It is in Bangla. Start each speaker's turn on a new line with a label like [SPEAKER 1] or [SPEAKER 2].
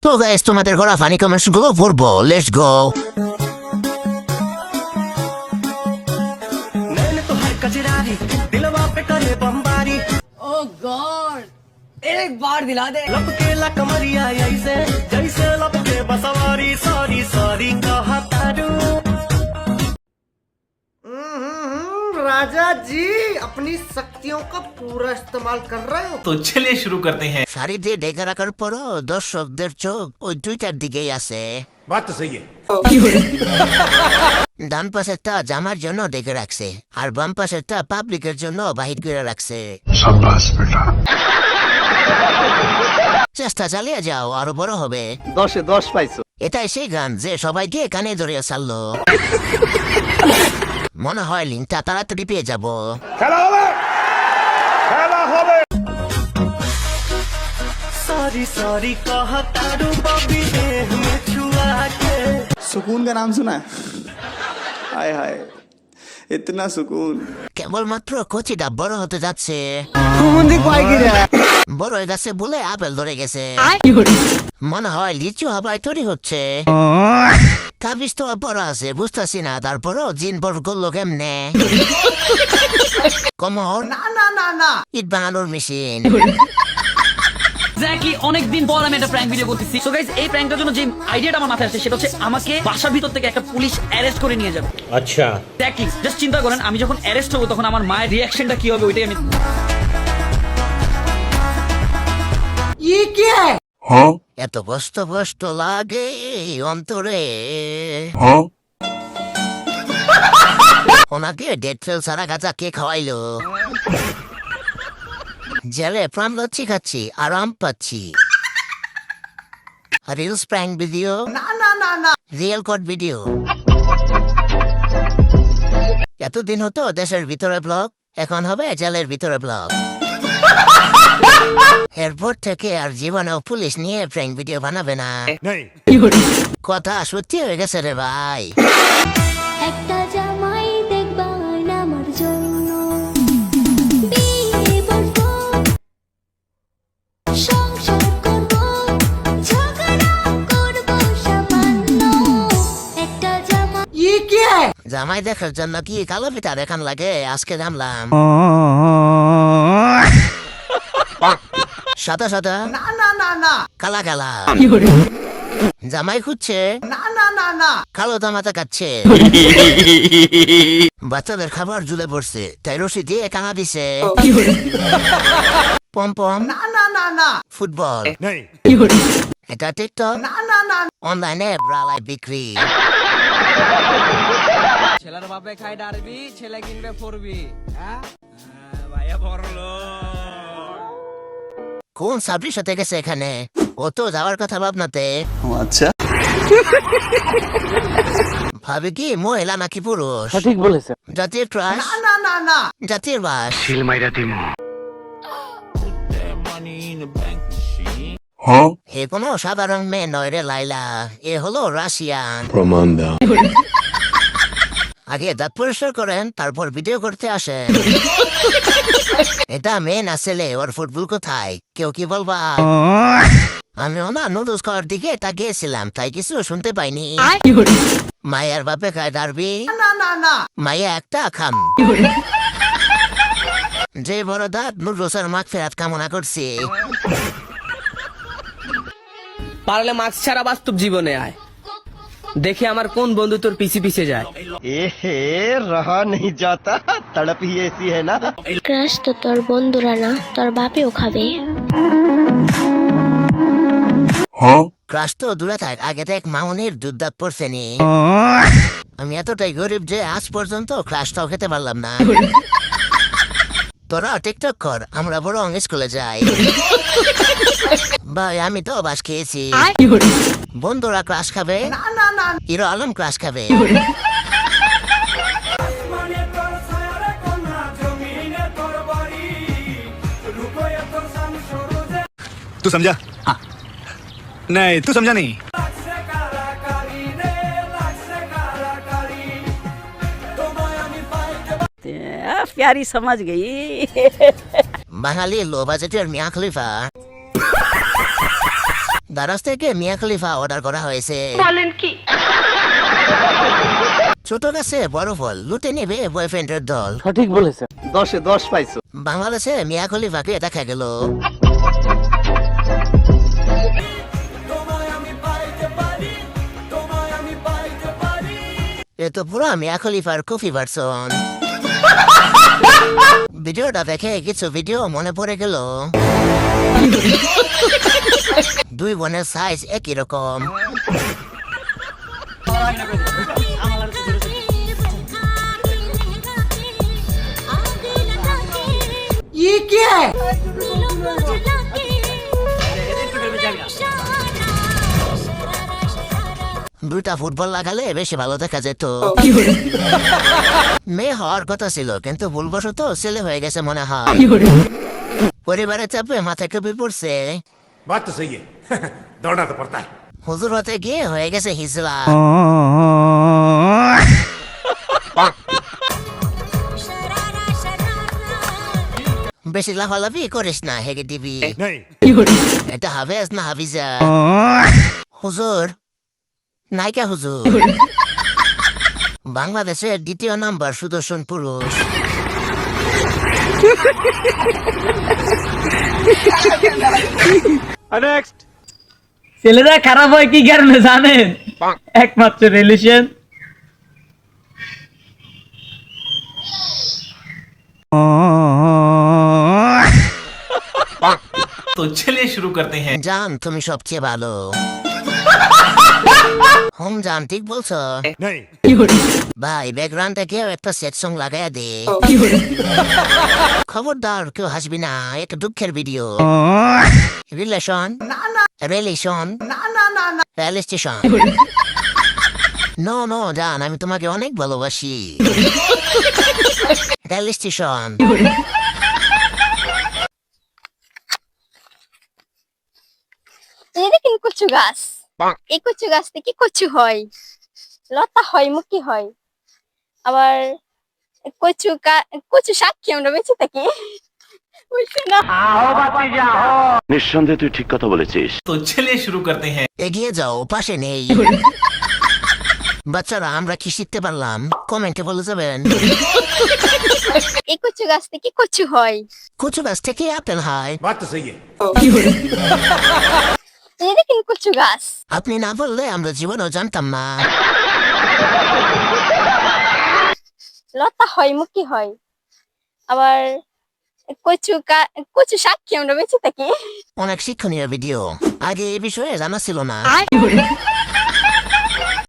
[SPEAKER 1] তো গাইস তোমাদের করা ফানি কমেন্টস গুলো পড়বো, লেটস গো।
[SPEAKER 2] ओह गॉड एक बार दिला दे
[SPEAKER 3] लपके लकमरिया ऐसे जैसे लपके बसवारी सॉरी सॉरी कहा तारू राजा जी अपनी शक्तियों का पूरा इस्तेमाल कर रहे हो।
[SPEAKER 4] तो चलिए शुरू करते हैं।
[SPEAKER 1] শাড়ি দিয়ে ঢেকে রাখার পরও দর্শকদের চোখ ওই দুইটার দিকেই আছে।
[SPEAKER 5] बात तो सही है।
[SPEAKER 1] ডান পাশেরটা জামার জন্য ডেকে রাখছে, আর বাম পাশেরটা পাবলিকের জন্য বাহির করে রাখছে। চেষ্টা চালিয়ে যাও, আরো বড় হবে।
[SPEAKER 3] 10 10 পাইছো।
[SPEAKER 1] এটাই সেই গান যে সবাইকে কানে ধরিয়ে ছাড়লো। মনে হয় লিঙ্কটা তাড়াতাড়ি পেয়ে যাবো।
[SPEAKER 3] सॉरी सॉरी कहा तारू बॉबी देह में छुआ के।
[SPEAKER 6] सुकून का नाम सुना है? हाय हाय इतना सुकून।
[SPEAKER 1] কেবলমাত্র কচিটা বড় হতে যাচ্ছে। বড় হয়ে যাচ্ছে বলে আপেল ধরে গেছে। মনে হয় লিচু হাবায় তৈরি হচ্ছে। তাবিজ তো বড় আছে বুঝতেছি না, তারপরও জিন বড় করলো কেমনে? কমর
[SPEAKER 3] ना ना ना ना
[SPEAKER 1] ইট বানানোর মেশিন।
[SPEAKER 2] এক্স্যাক্টলি অনেক দিন পর আমি একটা প্র্যাঙ্ক ভিডিও করতেছি। সো গাইস এই প্র্যাঙ্কটার জন্য যে আইডিয়াটা আমার মাথায় আসছে সেটা হচ্ছে আমাকে বাসার ভিতর থেকে একটা পুলিশ অ্যারেস্ট করে নিয়ে যাবে।
[SPEAKER 4] अच्छा
[SPEAKER 2] এক্স্যাক্টলি জাস্ট চিন্তা করেন আমি যখন অ্যারেস্ট হব তখন আমার মায়ের রিঅ্যাকশনটা কি হবে ওইটাই আমি
[SPEAKER 3] ये क्या है?
[SPEAKER 1] এত কষ্ট কষ্ট লাগে অন্তরে। ওনাকে ডেট ফেল সারা গাঁজা কে খাওয়াইলো? জেলে প্রাণ লচ্ছি খাচ্ছি, আরাম পাচ্ছি। রিলস প্র্যাঙ্ক ভিডিও
[SPEAKER 3] ना ना না না
[SPEAKER 1] রিয়েল কট ভিডিও। এতদিন হতো দেশের ভিতরে ব্লগ, এখন হবে জেলের ভিতরে ব্লগ। এরপর থেকে আর জীবনেও পুলিশ নিয়ে প্র্যাঙ্ক ভিডিও বানাবে না।
[SPEAKER 5] नहीं
[SPEAKER 1] কথা সত্যি হয়ে গেছে রে ভাই।
[SPEAKER 7] একটা জামাই দেখবা আমার জন্য বিয়ে বসবো সংসার করবো ঝগড়া করবো সামান্য একটা জামা
[SPEAKER 3] ये क्या है?
[SPEAKER 1] জামাই দেখার জন্য কি কালো পিঠা দেখান লাগে? আজকে জানলাম। সাদা সাদা
[SPEAKER 3] ना ना ना ना
[SPEAKER 1] কালা কালা জামাই খুঁজছে,
[SPEAKER 3] ना ना ना ना
[SPEAKER 1] কালো দামাতা কাচ্ছে। বাচ্চাদের খাবার জুলে পড়ছে, তাই রশি দিয়ে কানা দিছে। পম পম
[SPEAKER 3] ना ना ना ना
[SPEAKER 1] ফুটবল।
[SPEAKER 5] नहीं
[SPEAKER 1] এটা টিকটক
[SPEAKER 3] ना ना না
[SPEAKER 1] অনলাইনে ব্রালায় বিক্রি।
[SPEAKER 2] ছেলের বাপে খাই ডারবি ছেলে কিনবে ফরবি।
[SPEAKER 1] কোন সাবরির সাথে গেছে এখানে? ও তো যাওয়ার কথা ভাবনাতে।
[SPEAKER 6] अच्छा
[SPEAKER 1] ভাবে কি মহিলা নাকি পুরুষ?
[SPEAKER 3] ঠিক বলেছে
[SPEAKER 1] জাতির ক্রাশ,
[SPEAKER 3] না না না না
[SPEAKER 1] জাতির বাস। হে কোনো সাধারণ মেয়ে নয় রে লাইলা, এ হলো রাশিয়ান। আগে দাঁত পরিষ্কার করেন, তারপর ভিডিও করতে আসেন। এটা মেয়ে না ছেলে, ওর ফুটবল কোথায়? কেউ কি বলবা? আমি না নুডলস খাওয়ার দিকে তাকিয়েছিলাম, তাই কিছু শুনতে পাইনি। মায়ের বাপে খায় ডারবি,
[SPEAKER 3] না না না
[SPEAKER 1] মাইয়া একটা খাম। যে বড় দাঁত নুডলসের মাখ ফেরাত কামনা করছি।
[SPEAKER 2] পারলে মাস্ক ছাড়া বাস্তব জীবনে আয়, দেখে আমার কোন বন্ধু তোর পিছে পিছে যায়।
[SPEAKER 3] এহে রহা नहीं जाता तड़प ही ऐसी है ना।
[SPEAKER 7] ক্রাশ তো তোর বন্ধুরা না তোর বাপেও খাবে।
[SPEAKER 1] ক্রাশ তো দূরে থাক, আগে দেখ মামুনির দুধ দাঁত পড়ছে নি। আমি এতটাই গরিব যে আজ পর্যন্ত ক্রাশটাও খেতে পারলাম না। তোরা টিকটক কর, আমরা বরং স্কুলে যাই। ভাই আমি তো বাস খেয়েছি। বন্ধুরা ক্রাশ খাবে,
[SPEAKER 3] না না না
[SPEAKER 1] হিরো আলম ক্রাশ খাবে।
[SPEAKER 5] तू समझा? हाँ नहीं तू समझा नहीं।
[SPEAKER 2] प्यारी समझ गई।
[SPEAKER 1] বাঙালি লো বাজেটের মিয়া খলিফা। দারাজ থেকে মিয়া খলিফা অর্ডার করা হয়েছে।
[SPEAKER 7] বলেন কি?
[SPEAKER 1] ছোট গাছে বড় ফল, লুটে নেবে বয়ফ্রেন্ডের দল।
[SPEAKER 4] সঠিক বলেছে, 10-এ 10 পাইছো।
[SPEAKER 1] বাংলাদেশে মিয়া খলিফাকে দেখা গেল। এ তো পুরো মিয়া খলিফার কফি ভার্সন। ভিডিওটা দেখে কিছু ভিডিও মনে পড়ে গেল। দুই বোনের সাইজ একই রকম।
[SPEAKER 3] ये क्या है?
[SPEAKER 1] দুইটা ফুটবল লাগালে বেশি ভালো দেখা যেত। মেয়ে হওয়ার কথা ছিল, কিন্তু ভুলবশত ছেলে হয়ে গেছে মনে হয়। পরিবারের চাপে মাথায় টুপি পড়ছে।
[SPEAKER 5] बात तो सही है दौड़ना तो पड़ता है।
[SPEAKER 1] হুজুর হতে গিয়ে হয়ে গেছে হিজলা। বেশি লাফালাফি করিস না, হেগে দিবি।
[SPEAKER 5] नहीं
[SPEAKER 1] এটা হাফেজ না হাফিজা? হুজুর, নায়িকা হুজুর। বাংলাদেশের 2য় নাম্বার সুদর্শন পুরুষ।
[SPEAKER 4] নেক্সট।
[SPEAKER 2] ছেলেরা খারাপ হয় কি কারণে জানেন? একমাত্র রিলেশন।
[SPEAKER 8] तो चलिए शुरू करते हैं।
[SPEAKER 1] জান তুমি সবচেয়ে ভালো। হোম জান ঠিক বলছো
[SPEAKER 5] नहीं
[SPEAKER 1] ভাই। ব্যাকগ্রাউন্ডে কেউ একটা সেট সং লাগাইয়া দে। খবরদার কেউ হাসবি না, এটা দুঃখের video. Relation relation rail station. No no জান, আমি তোমাকে অনেক ভালোবাসি। Rail station.
[SPEAKER 7] এই দেখেন কচু গাছ। এই কচু গাছ থেকে কচু হয়, লতা হয়, মুখি হয়। আবার কচু শাক খেয়ে আমরা বেঁচে থাকি। বুঝছো না?
[SPEAKER 9] নিঃসন্দেহে তুই ঠিক কথা বলেছিস।
[SPEAKER 8] तो चलिए शुरू करते हैं।
[SPEAKER 1] এগিয়ে যাও, পাশে নেই। বাচ্চারা আমরা কি শিখতে পারলাম কমেন্টে বলে যাবেন।
[SPEAKER 7] এই কচু গাছ থেকে কচু হয়।
[SPEAKER 1] কচু গাছ থেকে আপেল হয়।
[SPEAKER 5] बात तो सही है।
[SPEAKER 7] এই দেখেন কচু গাছ।
[SPEAKER 1] আপনি না বললে আমরা জীবনও জানতাম না।
[SPEAKER 7] লতা হয়, মুখি হয়। আবার কচু শাক খেয়ে আমরা বেঁচে থাকি।
[SPEAKER 1] অনেক শিক্ষণীয় ভিডিও, আগে এই বিষয়ে জানা ছিল না।